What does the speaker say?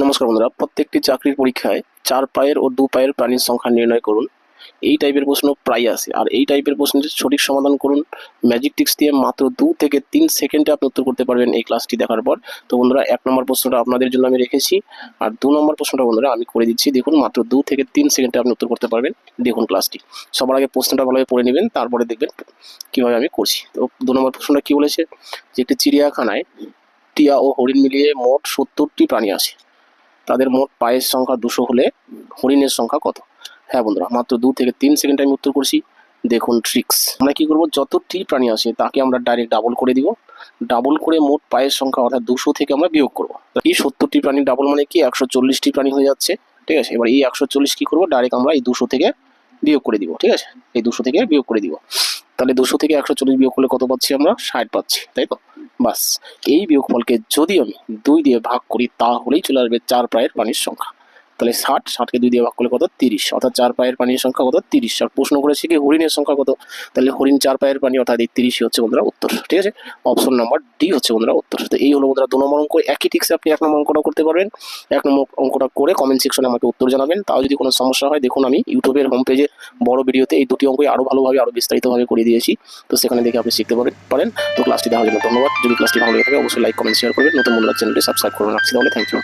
নমস্কার বন্ধুরা, প্রত্যেকটি চাকরির পরীক্ষায় 4 পায়ের ও 2 পায়ের প্রাণীর সংখ্যা নির্ণয় করুন। এই টাইপের প্রশ্ন প্রায় আসে। আর এই টাইপের প্রশ্নের সঠিক সমাধান করুন ম্যাজিক টিক্স দিয়ে। মাত্র 2 থেকে 3 সেকেন্ডে আপনি উত্তর করতে পারবেন এই ক্লাসটি দেখার পর। তো বন্ধুরা, 1 নম্বর প্রশ্নটা আপনাদের জন্য আমি রেখেছি, আর 2 নম্বর প্রশ্নটা বন্ধুরা আমি করে দিচ্ছি। দেখুন, মাত্র 2 থেকে 3 সেকেন্ডে আপনি উত্তর করতে পারবেন। দেখুন ক্লাসটি। সবার আগে প্রশ্নটা ভালোভাবে পড়ে নেবেন, তারপরে দেখবেন কীভাবে আমি করছি। তো 2 নম্বর প্রশ্নটা কী বলেছে, যে একটি চিড়িয়াখানায় টিয়া ও হরিণ মিলিয়ে মোট 70টি প্রাণী আছে। তাদের মোট পায়ের সংখ্যা 200 হলে হরিণের সংখ্যা কত? হ্যাঁ বন্ধুরা, মাত্র 2 থেকে 3 সেকেন্ডে আমি উত্তর করছি। দেখুন ট্রিক্স, আমরা কি করব, যতটি প্রাণী আসে তাকে আমরা ডাইরেক্ট ডাবল করে দিব। ডাবল করে মোট পায়ের সংখ্যা অর্থাৎ 200 থেকে আমরা বিয়োগ করব। এই 70টি প্রাণী ডাবল মানে কি 140টি প্রাণী হয়ে যাচ্ছে। ঠিক আছে, এবার এই 140 কি করব, ডাইরেক্ট আমরা এই 200 থেকে বিয়োগ করে দিব। ঠিক আছে, এই 200 থেকে বিয়োগ করে দিব। তাহলে 200 থেকে 140 বিয়োগ করলে কত পাচ্ছি আমরা? 60 পাচ্ছি, তাই তো? বাস, এই বিয়োগফলকে যদি আমি 2 দিয়ে ভাগ করি তাহলেই চলে আসবে 4 পায়ের প্রাণীর সংখ্যা। তাহলে 60কে 2 দিয়ে ভাগ করলে কত? 30, অর্থাৎ 4 পায়ের প্রাণীর সংখ্যা কত? 30। আর প্রশ্ন করেছে কি হরিণের সংখ্যা কত, তাহলে হরিণ 4 পায়ের প্রাণী, অর্থাৎ এই 30ই হচ্ছে বন্ধুরা উত্তর। ঠিক আছে, অপশন নাম্বার ডি হচ্ছে বন্ধুরা উত্তর। তো এই হলো বন্ধুরা 2 নম্বর অঙ্ক। একই টিক্সে আপনি 1 নম্বর অঙ্কটা করতে পারবেন। 1 নম্বর অঙ্কটা করে কমেন্ট সেকশনে আমাকে উত্তর জানাবেন। তাও যদি কোনো সমস্যা হয়, দেখুন আমি ইউটিউবের হোম পেজে বড় ভিডিওতে এই 2টি অঙ্কই আরও ভালোভাবে আরও বিস্তারিতভাবে করে দিয়েছি। তো সেখানে দেখে আপনি শিখতে পারেন। তো ক্লাসটি দেখার জন্য ধন্যবাদ। যদি ক্লাসটি ভালো লেগে থাকে অবশ্যই লাইক, কমেন্ট, শেয়ার করবেন। নতুন বন্ধুরা চ্যানেলটি সাবস্ক্রাইব করবেন। রাখছি তাহলে, থ্যাংক ইউ।